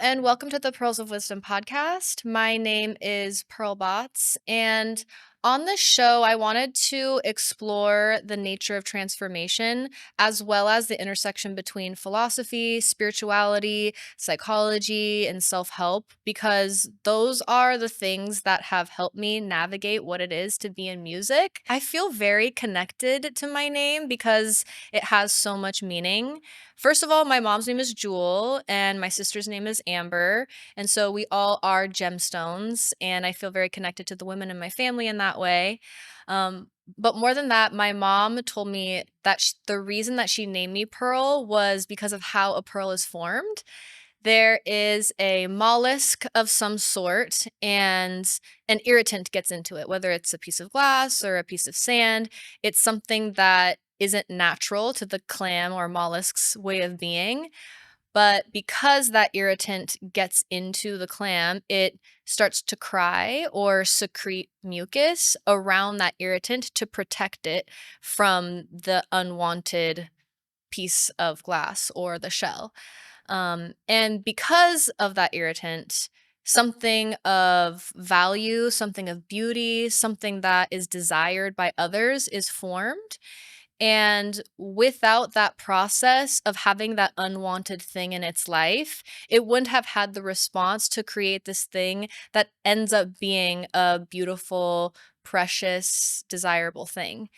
and welcome to the Pearls of Wisdom podcast. My name is Pearl Bots, and on this show, I wanted to explore the nature of transformation as well as the intersection between philosophy, spirituality, psychology, and self help, because those are the things that have helped me navigate what it is to be in music. I feel very connected to my name because it has so much meaning. First of all, my mom's name is Jewel and my sister's name is Amber. And so we all are gemstones. And I feel very connected to the women in my family in that way. But more than that, my mom told me that the reason that she named me Pearl was because of how a pearl is formed. There is a mollusk of some sort, and an irritant gets into it, whether it's a piece of glass or a piece of sand. It's something that isn't natural to the clam or mollusk's way of being. But because that irritant gets into the clam, it starts to cry or secrete mucus around that irritant to protect it from the unwanted piece of glass or the shell. And because of that irritant, something of value, something of beauty, something that is desired by others is formed. And without that process of having that unwanted thing in its life, it wouldn't have had the response to create this thing that ends up being a beautiful, precious, desirable thing.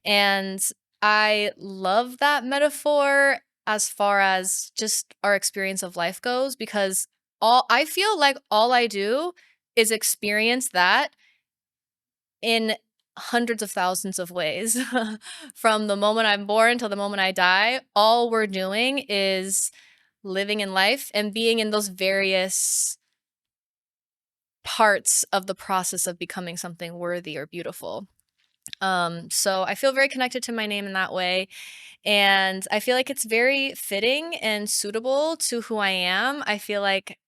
And I love that metaphor as far as just our experience of life goes, because all I feel like all I do is experience that in hundreds of thousands of ways. From the moment I'm born till the moment I die, all we're doing is living in life and being in those various parts of the process of becoming something worthy or beautiful. So I feel very connected to my name in that way. And I feel like it's very fitting and suitable to who I am. I feel like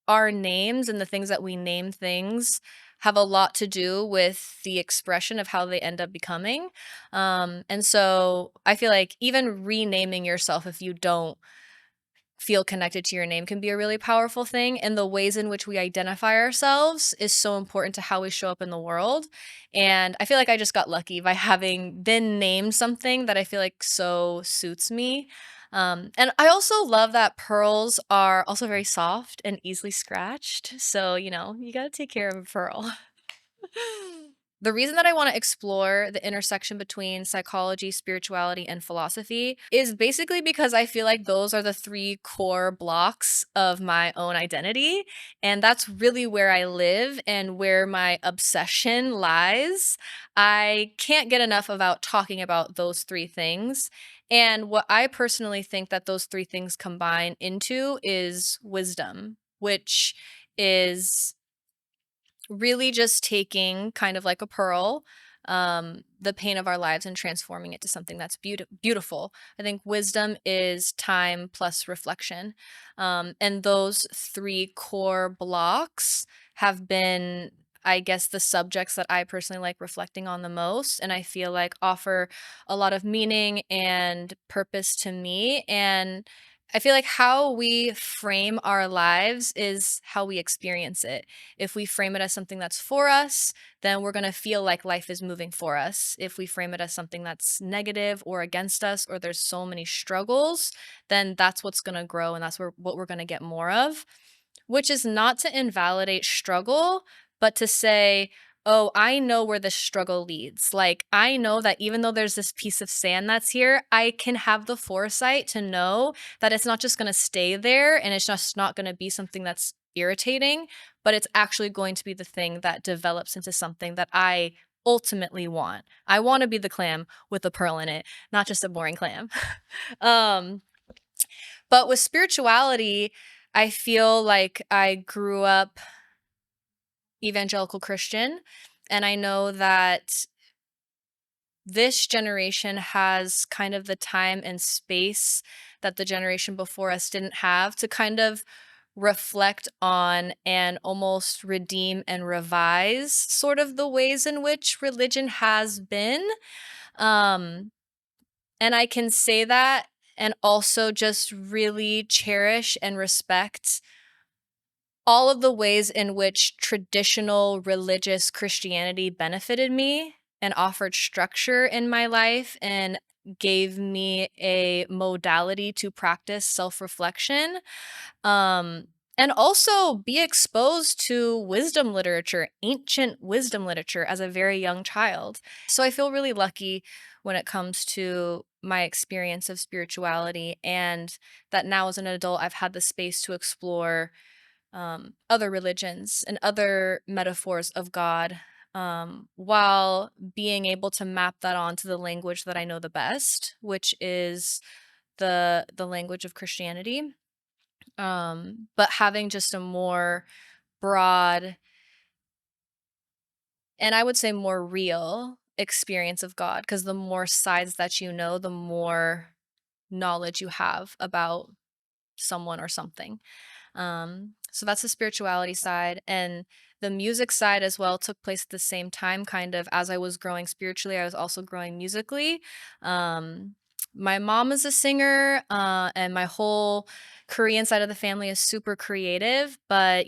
our names and the things that we name things have a lot to do with the expression of how they end up becoming. And so I feel like even renaming yourself, if you don't feel connected to your name, can be a really powerful thing. And the ways in which we identify ourselves is so important to how we show up in the world. And I feel like I just got lucky by having been named something that I feel like so suits me. And I also love that pearls are also very soft and easily scratched. So, you got to take care of a pearl. The reason that I want to explore the intersection between psychology, spirituality, and philosophy is basically because I feel like those are the three core blocks of my own identity. And that's really where I live and where my obsession lies. I can't get enough about talking about those three things. And what I personally think that those three things combine into is wisdom, which is really just taking kind of like a pearl, the pain of our lives and transforming it to something that's beautiful. I think wisdom is time plus reflection. And those three core blocks have been, I guess, the subjects that I personally like reflecting on the most. And I feel like offer a lot of meaning and purpose to me. And I feel like how we frame our lives is how we experience it. If we frame it as something that's for us, then we're going to feel like life is moving for us. If we frame it as something that's negative or against us, or there's so many struggles, then that's what's going to grow and that's what we're going to get more of, which is not to invalidate struggle, but to say, oh, I know where this struggle leads. Like, I know that even though there's this piece of sand that's here, I can have the foresight to know that it's not just going to stay there and it's just not going to be something that's irritating, but it's actually going to be the thing that develops into something that I ultimately want. I want to be the clam with a pearl in it, not just a boring clam. um, but with spirituality, I feel like I grew up evangelical Christian, and I know that this generation has kind of the time and space that the generation before us didn't have to kind of reflect on and almost redeem and revise sort of the ways in which religion has been. Um, and I can say that and also just really cherish and respect all of the ways in which traditional religious Christianity benefited me and offered structure in my life and gave me a modality to practice self-reflection, um, and also be exposed to wisdom literature, ancient wisdom literature as a very young child. So I feel really lucky when it comes to my experience of spirituality, and that now as an adult, I've had the space to explore other religions and other metaphors of God, while being able to map that onto the language that I know the best, which is the language of Christianity. But having just a more broad, and I would say more real experience of God, because the more sides that you know, the more knowledge you have about someone or something. So that's the spirituality side. And the music side as well took place at the same time, kind of as I was growing spiritually, I was also growing musically. Um, my mom is a singer, and my whole Korean side of the family is super creative, but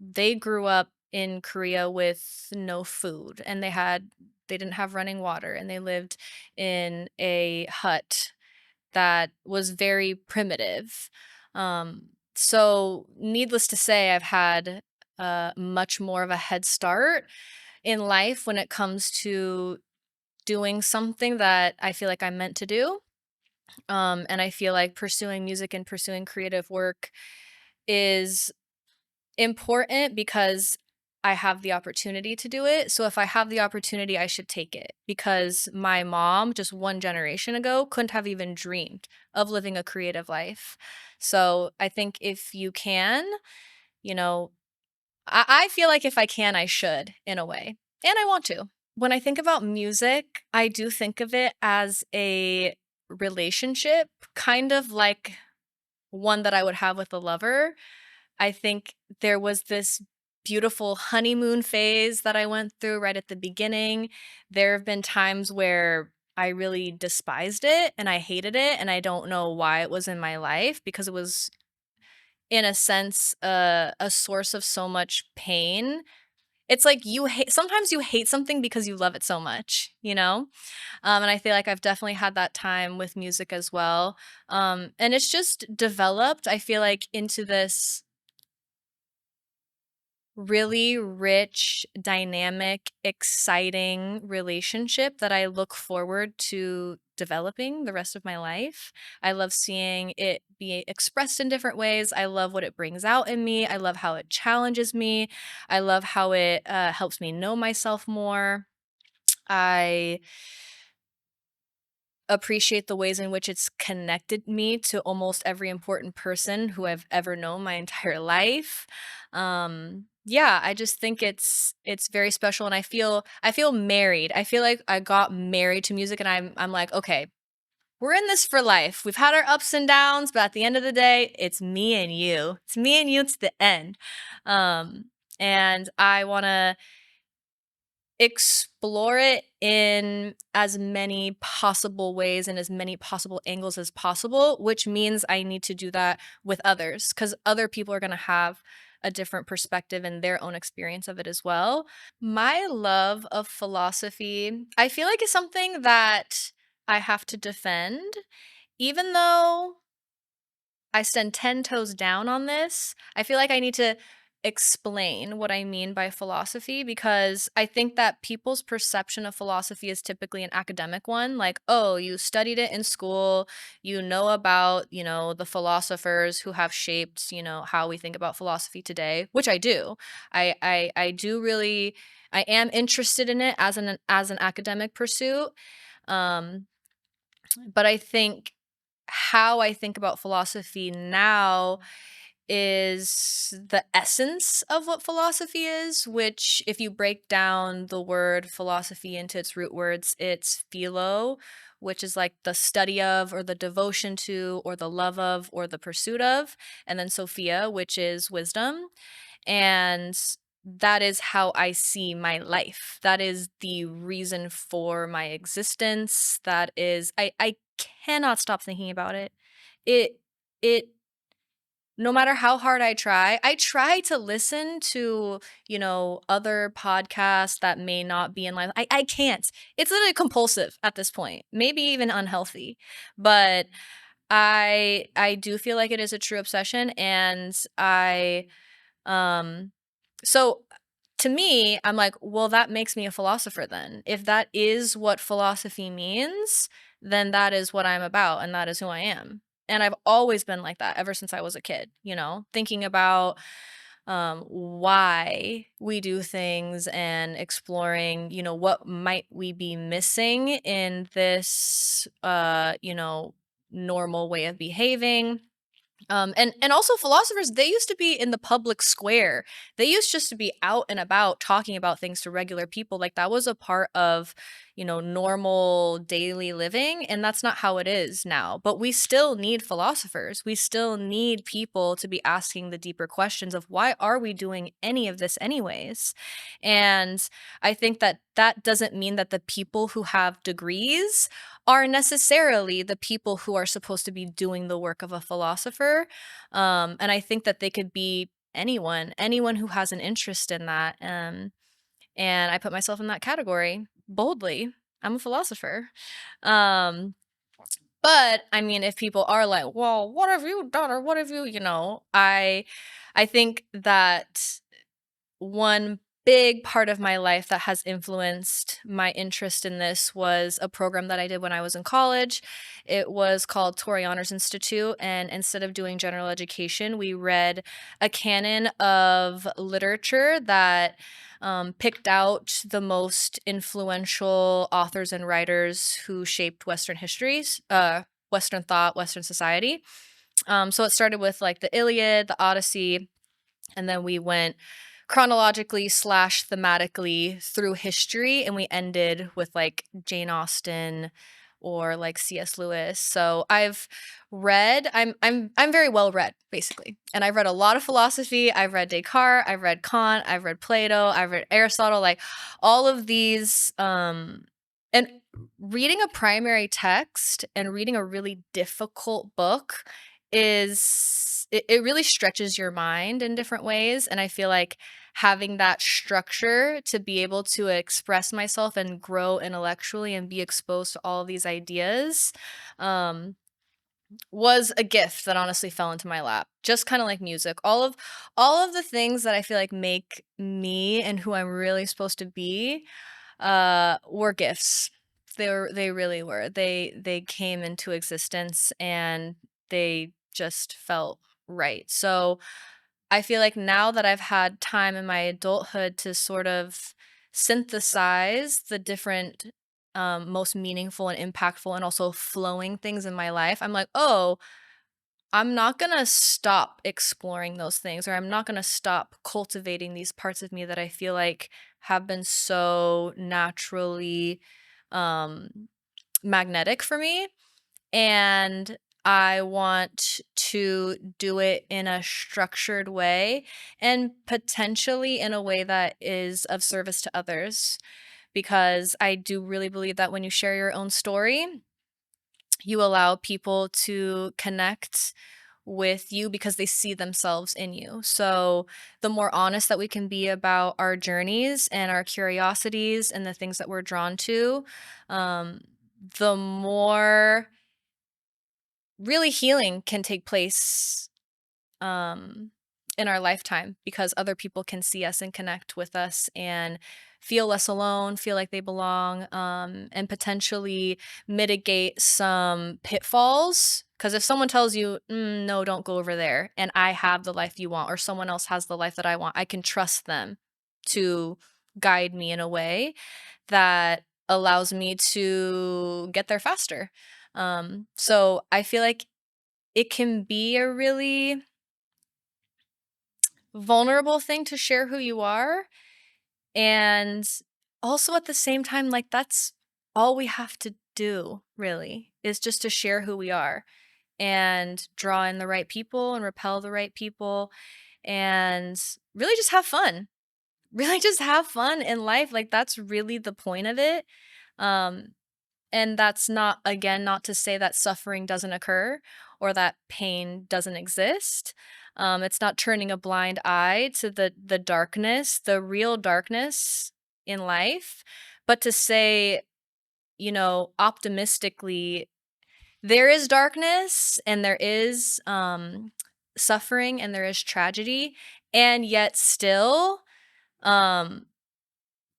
they grew up in Korea with no food, and they didn't have running water, and they lived in a hut that was very primitive. So needless to say, I've had much more of a head start in life when it comes to doing something that I feel like I'm meant to do. And I feel like pursuing music and pursuing creative work is important because I have the opportunity to do it. So if I have the opportunity, I should take it, because my mom, just one generation ago, couldn't have even dreamed of living a creative life. So I think if you can, you know, I feel like if I can, I should, in a way. And I want to. When I think about music, I do think of it as a relationship, kind of like one that I would have with a lover. I think there was this beautiful honeymoon phase that I went through right at the beginning. There have been times where I really despised it and I hated it, and I don't know why it was in my life, because it was, in a sense, a source of so much pain. It's like sometimes you hate something because you love it so much, you know? And I feel like I've definitely had that time with music as well. And it's just developed, I feel like, into this really rich, dynamic, exciting relationship that I look forward to developing the rest of my life. I love seeing it be expressed in different ways. I love what it brings out in me. I love how it challenges me. I love how it helps me know myself more. I appreciate the ways in which it's connected me to almost every important person who I've ever known my entire life. Yeah, I just think it's very special, and I feel married. I feel like I got married to music, and I'm like, okay, we're in this for life. We've had our ups and downs, but at the end of the day, it's me and you. It's me and you to the end. Um and I want to explore it in as many possible ways and as many possible angles as possible, which means I need to do that with others, because other people are going to have a different perspective and their own experience of it as well. My love of philosophy, I feel like, is something that I have to defend, even though I stand 10 toes down on this. I feel like I need to explain what I mean by philosophy, because I think that people's perception of philosophy is typically an academic one. Like, oh, you studied it in school, you know about, the philosophers who have shaped, how we think about philosophy today, which I do. I do really, I am interested in it as an academic pursuit. Um, but I think how I think about philosophy now is the essence of what philosophy is, which, if you break down the word philosophy into its root words, it's philo, which is like the study of, or the devotion to, or the love of, or the pursuit of, and then Sophia, which is wisdom. And that is how I see my life. That is the reason for my existence. That is, I cannot stop thinking about it. it it no matter how hard I try to listen to, other podcasts that may not be in line. I can't. It's literally compulsive at this point, maybe even unhealthy. But I do feel like it is a true obsession, and um so to me, I'm like, well, that makes me a philosopher then. If that is what philosophy means, then that is what I'm about and that is who I am. And I've always been like that ever since I was a kid, thinking about why we do things and exploring, what might we be missing in this, normal way of behaving. And also philosophers, they used to be in the public square. They used just to be out and about talking about things to regular people. Like that was a part of, normal daily living. And that's not how it is now. But we still need philosophers. We still need people to be asking the deeper questions of why are we doing any of this anyways? And I think that that doesn't mean that the people who have degrees are necessarily the people who are supposed to be doing the work of a philosopher. And I think that they could be anyone who has an interest in that. And I put myself in that category boldly. I'm a philosopher. Um, but I mean, if people are like, well, what have you done? Or what have you, I think that one big part of my life that has influenced my interest in this was a program that I did when I was in college. It was called Torrey Honors Institute, and instead of doing general education, we read a canon of literature that picked out the most influential authors and writers who shaped Western histories, Western thought, Western society. So it started with like the Iliad, the Odyssey, and then we went chronologically slash thematically through history, and we ended with like Jane Austen or like C.S. Lewis. So I'm very well read basically. And I've read a lot of philosophy. I've read Descartes, I've read Kant, I've read Plato, I've read Aristotle, like all of these and reading a primary text and reading a really difficult book it really stretches your mind in different ways, and I feel like having that structure to be able to express myself and grow intellectually and be exposed to all of these ideas um, was a gift that honestly fell into my lap. Just kind of like music. All of the things that I feel like make me and who I'm really supposed to be were gifts. They really were. They came into existence and they just felt right. So I feel like now that I've had time in my adulthood to sort of synthesize the different most meaningful and impactful and also flowing things in my life, I'm like, oh, I'm not gonna stop exploring those things, or I'm not gonna stop cultivating these parts of me that I feel like have been so naturally um, magnetic for me. And I want to do it in a structured way and potentially in a way that is of service to others. Because I do really believe that when you share your own story, you allow people to connect with you because they see themselves in you. So, the more honest that we can be about our journeys and our curiosities and the things that we're drawn to, um, the more really healing can take place um, in our lifetime because other people can see us and connect with us and feel less alone, feel like they belong, and potentially mitigate some pitfalls. Because if someone tells you, no, don't go over there, and I have the life you want, or someone else has the life that I want, I can trust them to guide me in a way that allows me to get there faster. So I feel like it can be a really vulnerable thing to share who you are. And also at the same time, like that's all we have to do, really, is just to share who we are and draw in the right people and repel the right people and really just have fun. Really just have fun in life. Like that's really the point of it. Um, And that's not, again, not to say that suffering doesn't occur or that pain doesn't exist. It's not turning a blind eye to the darkness, the real darkness in life, but to say, optimistically, there is darkness and there is suffering and there is tragedy, and yet still, um,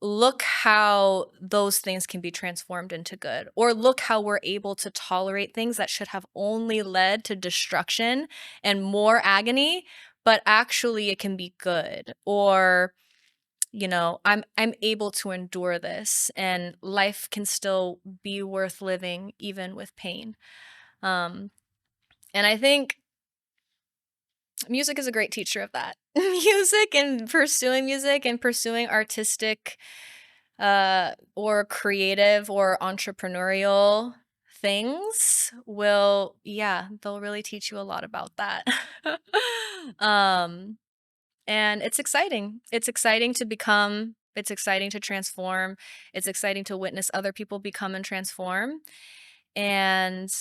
look how those things can be transformed into good, or look how we're able to tolerate things that should have only led to destruction and more agony, but actually it can be good. Or, I'm able to endure this and life can still be worth living even with pain. Um, and I think music is a great teacher of that. Music and pursuing artistic or creative or entrepreneurial things will, yeah, they'll really teach you a lot about that. um and it's exciting. It's exciting to transform. It's exciting to witness other people become and transform. And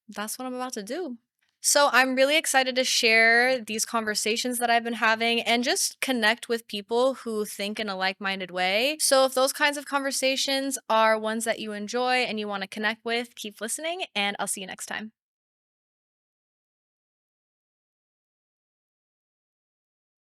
that's what I'm about to do. So I'm really excited to share these conversations that I've been having and just connect with people who think in a like-minded way. So if those kinds of conversations are ones that you enjoy and you want to connect with, keep listening and I'll see you next time.